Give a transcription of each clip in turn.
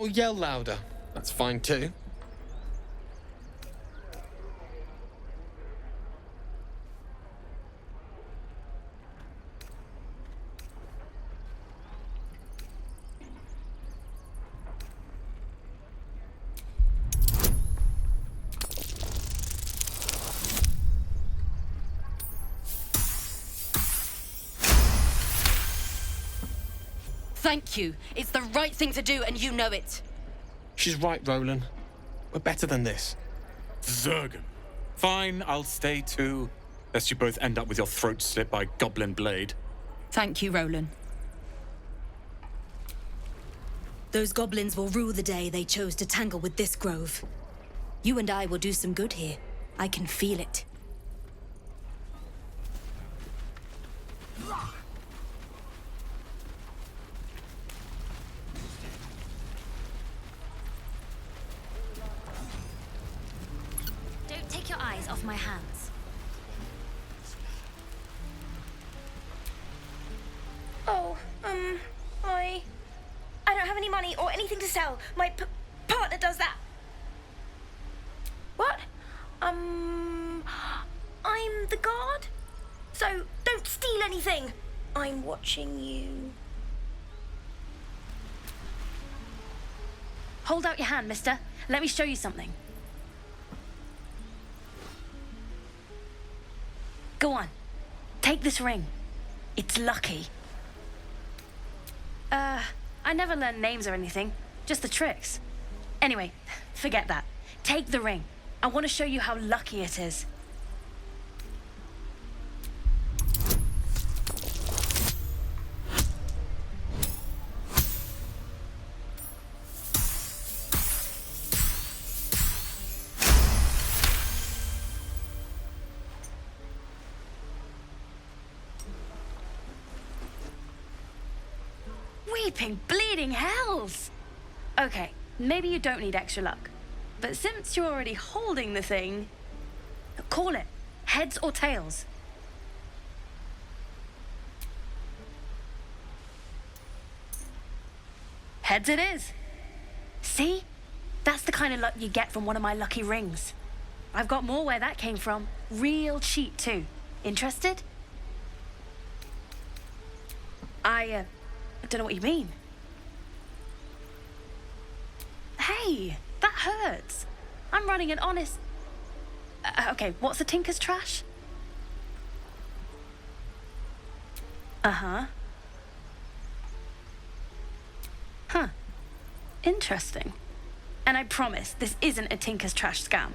Or yell louder. That's fine too. Thank you. It's the right thing to do, and you know it. She's right, Roland. We're better than this. Zergen. Fine, I'll stay too. Lest you both end up with your throat slit by Goblin Blade. Thank you, Roland. Those goblins will rue the day they chose to tangle with this grove. You and I will do some good here. I can feel it. Don't take your eyes off my hands. Oh, I don't have any money or anything to sell. My partner does that. What? I'm the guard. So don't steal anything. I'm watching you. Hold out your hand, mister. Let me show you something. Go on. Take this ring. It's lucky. I never learned names or anything. Just the tricks. Anyway, forget that. Take the ring. I want to show you how lucky it is. Weeping, bleeding hells! Okay, maybe you don't need extra luck. But since you're already holding the thing, call it. Heads or tails. Heads it is. See? That's the kind of luck you get from one of my lucky rings. I've got more where that came from. Real cheap too. Interested? I don't know what you mean. Hey, that hurts. I'm running an honest... okay, what's a tinker's trash? Uh-huh. Huh. Interesting. And I promise this isn't a tinker's trash scam.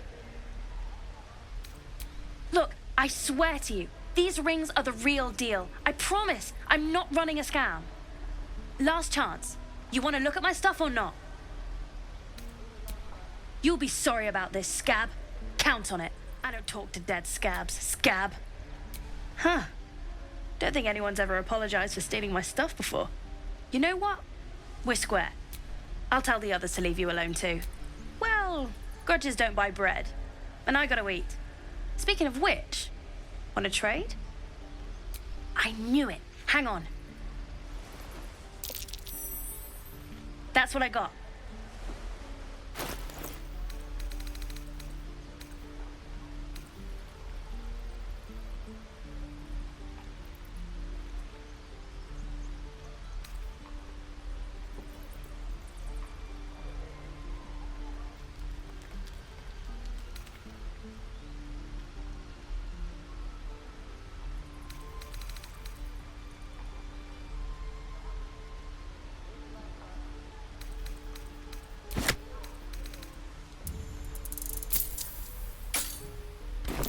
Look, I swear to you, these rings are the real deal. I promise I'm not running a scam. Last chance. You want to look at my stuff or not? You'll be sorry about this, scab. Count on it. I don't talk to dead scabs, scab. Huh. Don't think anyone's ever apologized for stealing my stuff before. You know what? We're square. I'll tell the others to leave you alone too. Well, grudges don't buy bread. And I gotta eat. Speaking of which, want to trade? I knew it. Hang on. That's what I got.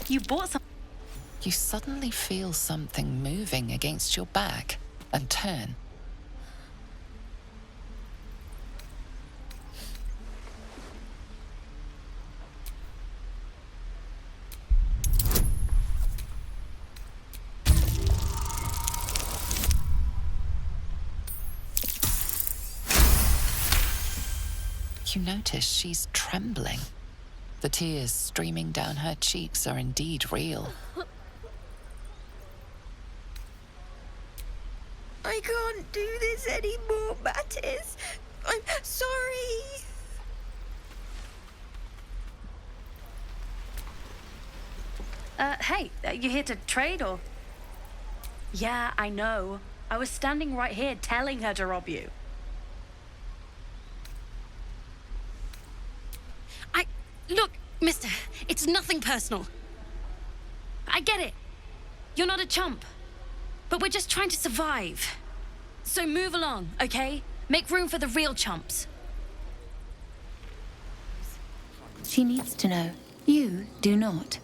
You bought some... You suddenly feel something moving against your back and turn. You notice she's trembling. The tears streaming down her cheeks are indeed real. I can't do this anymore, Mattis. I'm sorry. Hey, you here to trade or? Yeah, I know. I was standing right here telling her to rob you. Look, mister, it's nothing personal. I get it. You're not a chump. But we're just trying to survive. So move along, okay? Make room for the real chumps. She needs to know. You do not.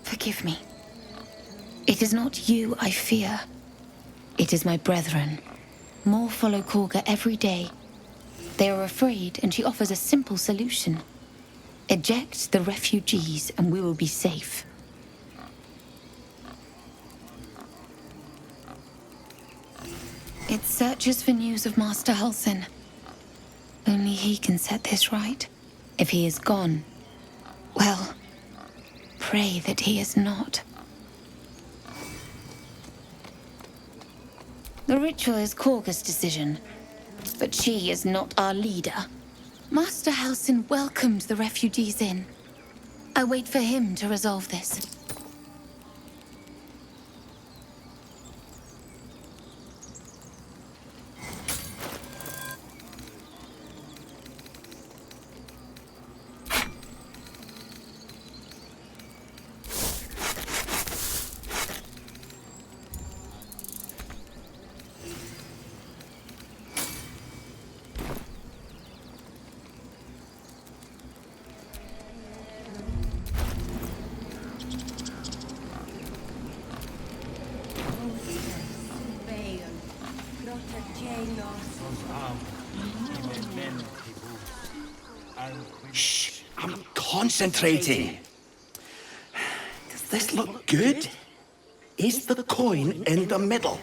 Forgive me. It is not you I fear. It is my brethren. More follow Korga every day. They are afraid, and she offers a simple solution. Eject the refugees, and we will be safe. It searches for news of Master Halsin. Only he can set this right. If he is gone, well, pray that he is not. The ritual is Korga's decision, but she is not our leader. Master Halsin welcomed the refugees in. I wait for him to resolve this. Shh, I'm concentrating. Does this look good? Is the coin in the middle?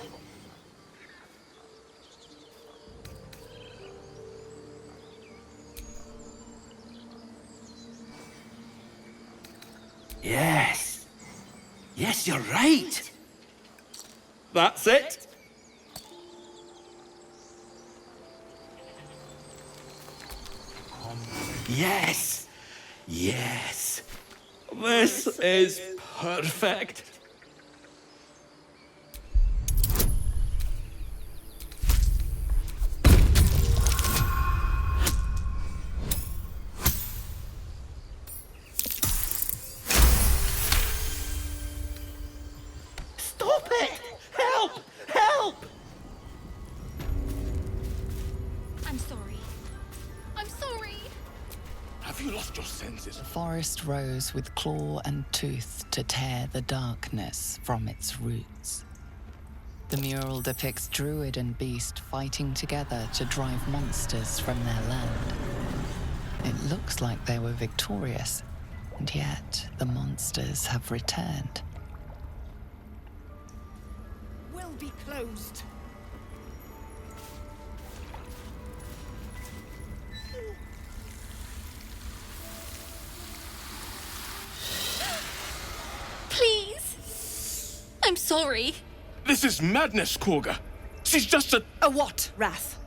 Yes. Yes, you're right. That's it. Yes. Yes. This is perfect. Stop it! Help! Help! I'm sorry. I'm sorry. Have you lost your senses? The forest rose with claw and tooth to tear the darkness from its roots. The mural depicts druid and beast fighting together to drive monsters from their land. It looks like they were victorious, and yet the monsters have returned. Will be closed. Please. I'm sorry. This is madness, Korga. She's just a... A what, Wrath?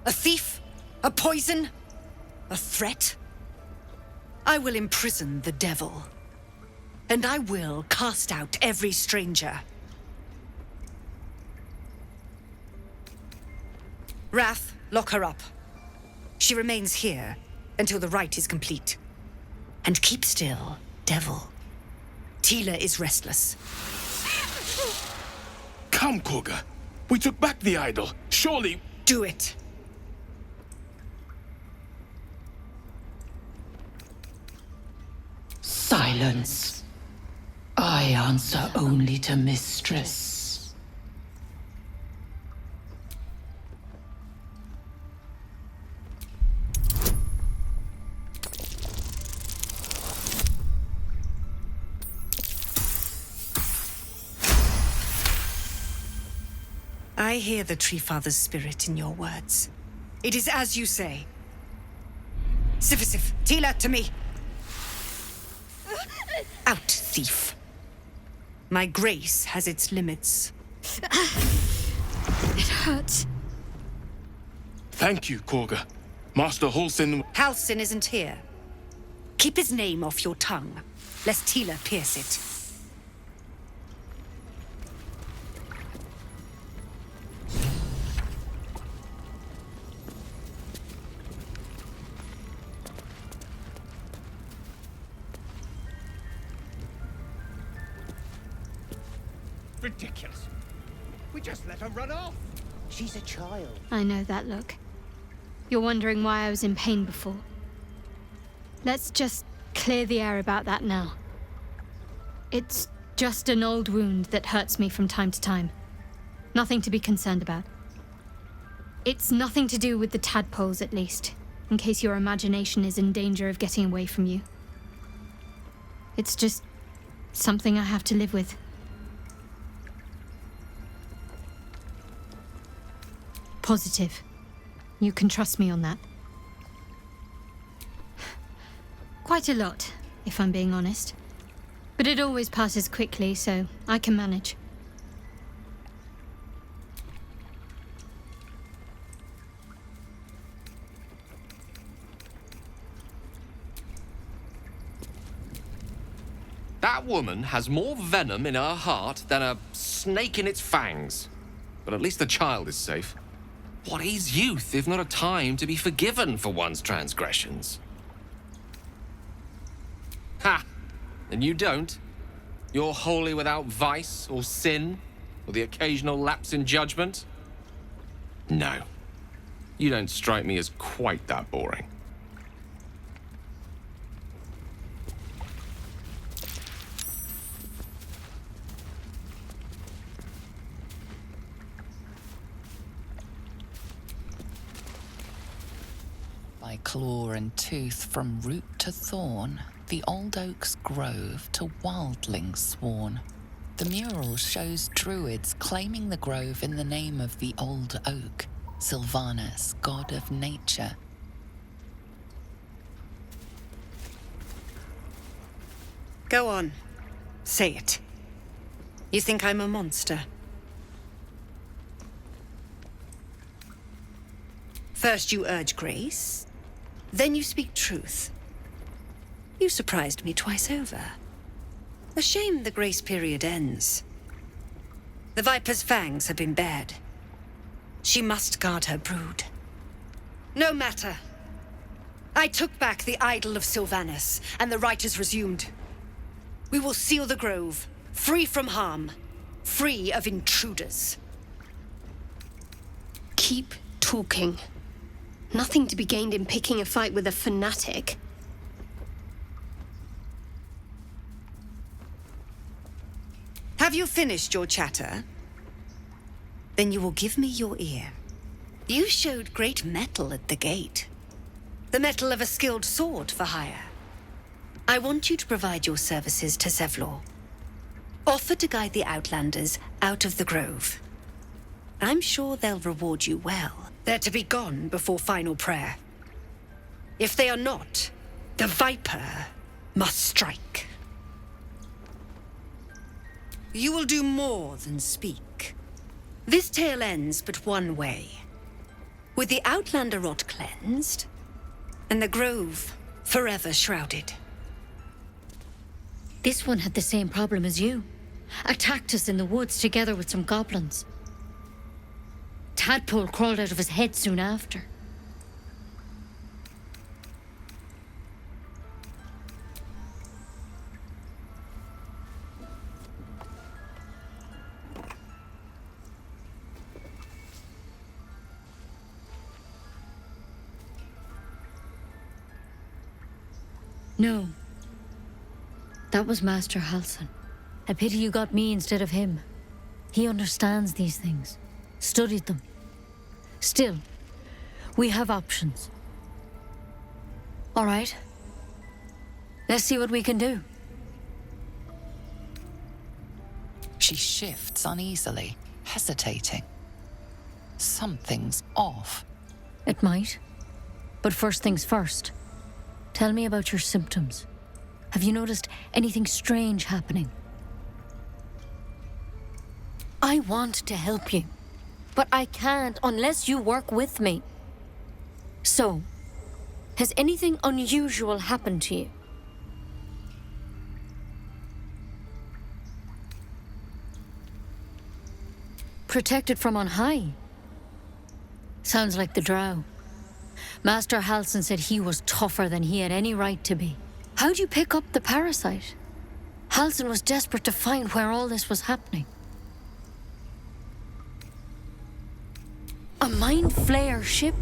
A thief? A poison? A threat? I will imprison the devil. And I will cast out every stranger. Wrath, lock her up. She remains here until the rite is complete. And keep still, devil. Tila is restless. Come, Korga. We took back the idol. Surely... Do it. Silence. I answer only to Mistress. I hear the Tree Father's spirit in your words. It is as you say. Sif, Tila, to me. Out, thief. My grace has its limits. It hurts. Thank you, Korga. Master Halsin... Halsin isn't here. Keep his name off your tongue, lest Tila pierce it. Ridiculous. We just let her run off. She's a child. I know that look. You're wondering why I was in pain before. Let's just clear the air about that now. It's just an old wound that hurts me from time to time. Nothing to be concerned about. It's nothing to do with the tadpoles, at least, in case your imagination is in danger of getting away from you. It's just something I have to live with. Positive. You can trust me on that. Quite a lot, if I'm being honest. But it always passes quickly, so I can manage. That woman has more venom in her heart than a snake in its fangs. But at least the child is safe. What is youth if not a time to be forgiven for one's transgressions? Ha! And you don't? You're wholly without vice or sin, or the occasional lapse in judgment? No. You don't strike me as quite that boring. By claw and tooth from root to thorn, the old oak's grove to wildlings sworn. The mural shows druids claiming the grove in the name of the old oak, Sylvanus, god of nature. Go on. Say it. You think I'm a monster? First you urge grace, then you speak truth. You surprised me twice over. A shame the grace period ends. The Viper's fangs have been bared. She must guard her brood. No matter. I took back the idol of Sylvanus, and the rite is resumed. We will seal the grove, free from harm, free of intruders. Keep talking. Nothing to be gained in picking a fight with a fanatic. Have you finished your chatter? Then you will give me your ear. You showed great mettle at the gate. The mettle of a skilled sword for hire. I want you to provide your services to Zevlor. Offer to guide the Outlanders out of the grove. I'm sure they'll reward you well. They're to be gone before final prayer. If they are not, the Viper must strike. You will do more than speak. This tale ends but one way. With the Outlander rot cleansed, and the grove forever shrouded. This one had the same problem as you. Attacked us in the woods together with some goblins. Tadpole crawled out of his head soon after. No. That was Master Halsin. A pity you got me instead of him. He understands these things. Studied them. Still, we have options. All right. Let's see what we can do. She shifts uneasily, hesitating. Something's off. It might. But first things first. Tell me about your symptoms. Have you noticed anything strange happening? I want to help you, but I can't unless you work with me. So, has anything unusual happened to you? Protected from on high? Sounds like the Drow. Master Halsin said he was tougher than he had any right to be. How'd you pick up the parasite? Halsin was desperate to find where all this was happening. A Mind Flayer ship?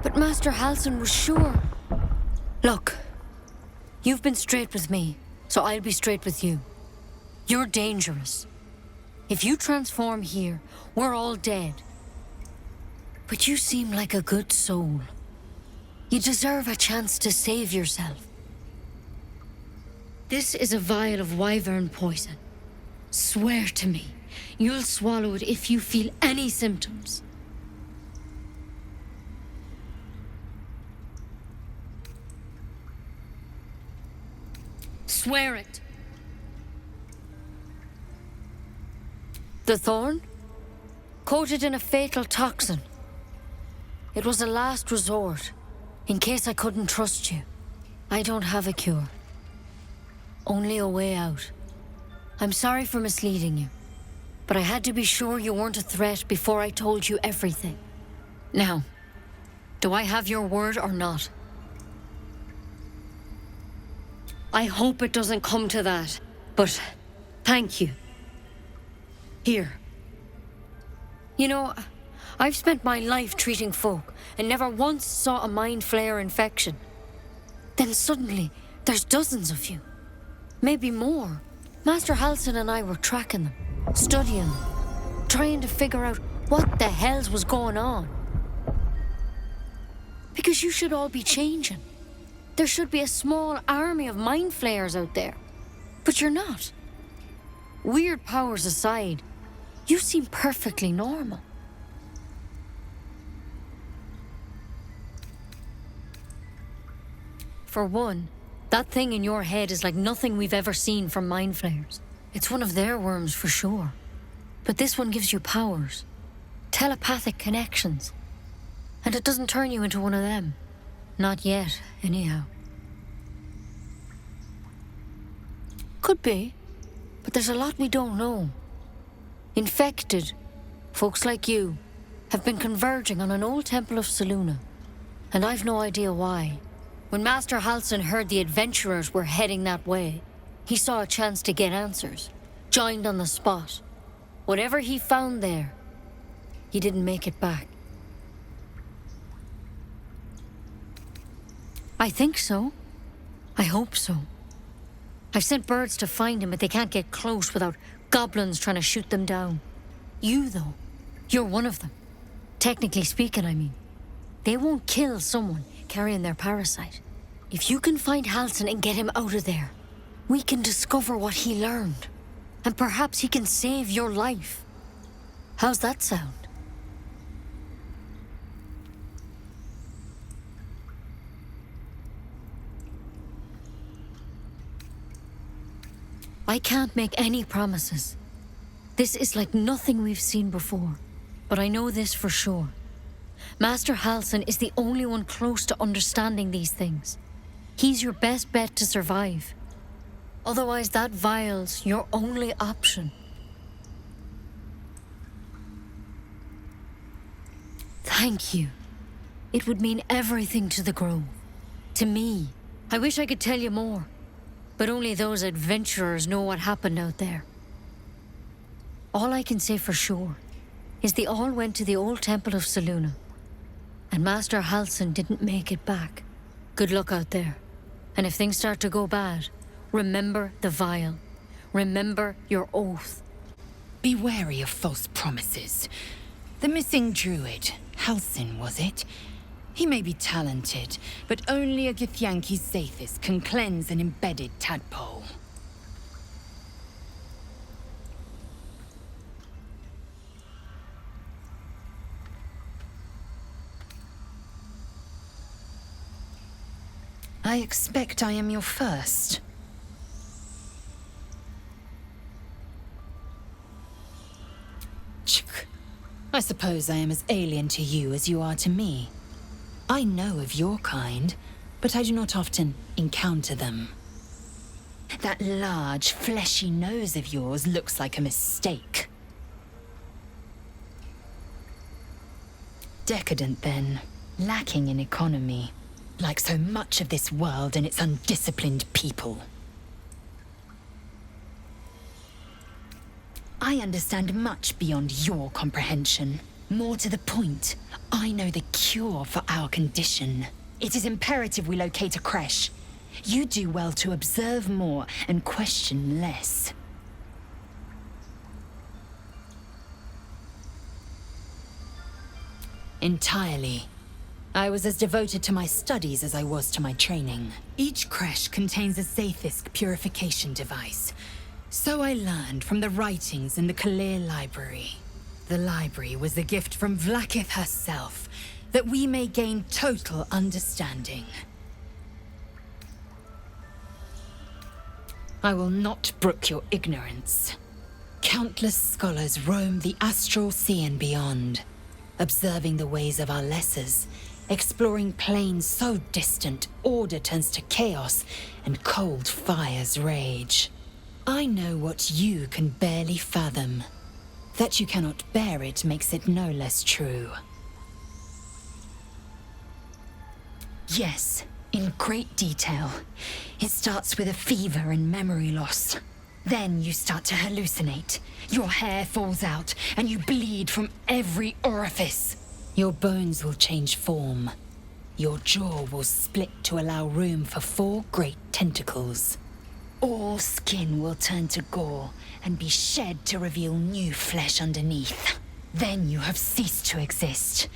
But Master Halsin was sure. Look, you've been straight with me, so I'll be straight with you. You're dangerous. If you transform here, we're all dead. But you seem like a good soul. You deserve a chance to save yourself. This is a vial of wyvern poison. Swear to me, you'll swallow it if you feel any symptoms. Swear it. The thorn? Coated in a fatal toxin. It was a last resort, in case I couldn't trust you. I don't have a cure. Only a way out. I'm sorry for misleading you, but I had to be sure you weren't a threat before I told you everything. Now, do I have your word or not? I hope it doesn't come to that, but thank you. Here. You know, I've spent my life treating folk and never once saw a Mind Flayer infection. Then suddenly, there's dozens of you. Maybe more. Master Halsin and I were tracking them, studying them, trying to figure out what the hells was going on. Because you should all be changing. There should be a small army of Mind Flayers out there. But you're not. Weird powers aside, you seem perfectly normal. For one, that thing in your head is like nothing we've ever seen from Mind Flayers. It's one of their worms for sure. But this one gives you powers. Telepathic connections. And it doesn't turn you into one of them. Not yet, anyhow. Could be. But there's a lot we don't know. Infected, folks like you, have been converging on an old temple of Selûne. And I've no idea why. When Master Halsin heard the adventurers were heading that way, he saw a chance to get answers, joined on the spot. Whatever he found there, he didn't make it back. I think so. I hope so. I've sent birds to find him, but they can't get close without goblins trying to shoot them down. You, though, you're one of them. Technically speaking, I mean. They won't kill someone carrying their parasite. If you can find Halsin and get him out of there, we can discover what he learned. And perhaps he can save your life. How's that sound? I can't make any promises. This is like nothing we've seen before. But I know this for sure. Master Halsin is the only one close to understanding these things. He's your best bet to survive. Otherwise, that vial's your only option. Thank you. It would mean everything to the Grove. To me. I wish I could tell you more. But only those adventurers know what happened out there. All I can say for sure is they all went to the old temple of Selûne. And Master Halsin didn't make it back. Good luck out there. And if things start to go bad, remember the vial. Remember your oath. Be wary of false promises. The missing druid, Halsin, was it? He may be talented, but only a Githyanki Zathis can cleanse an embedded tadpole. I expect I am your first. I suppose I am as alien to you as you are to me. I know of your kind, but I do not often encounter them. That large, fleshy nose of yours looks like a mistake. Decadent, then. Lacking in economy. Like so much of this world and its undisciplined people. I understand much beyond your comprehension. More to the point, I know the cure for our condition. It is imperative we locate a creche. You do well to observe more and question less. Entirely. I was as devoted to my studies as I was to my training. Each creche contains a Zaithisk purification device. So I learned from the writings in the Kalir Library. The library was the gift from Vlaakith herself, that we may gain total understanding. I will not brook your ignorance. Countless scholars roam the astral sea and beyond, observing the ways of our lessers, exploring planes so distant order turns to chaos and cold fires rage. I know what you can barely fathom. That you cannot bear it makes it no less true. Yes, in great detail. It starts with a fever and memory loss. Then you start to hallucinate. Your hair falls out, and you bleed from every orifice. Your bones will change form. Your jaw will split to allow room for 4 great tentacles. All skin will turn to gore and be shed to reveal new flesh underneath. Then you have ceased to exist,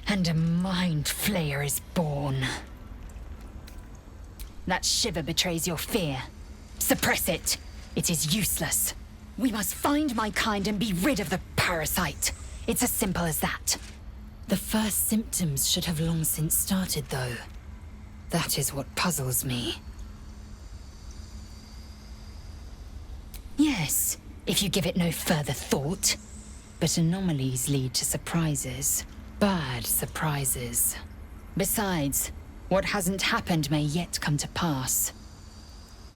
and a mind flayer is born. That shiver betrays your fear. Suppress it. It is useless. We must find my kind and be rid of the parasite. It's as simple as that. The first symptoms should have long since started, though. That is what puzzles me. Yes, if you give it no further thought. But anomalies lead to surprises. Bad surprises. Besides, what hasn't happened may yet come to pass.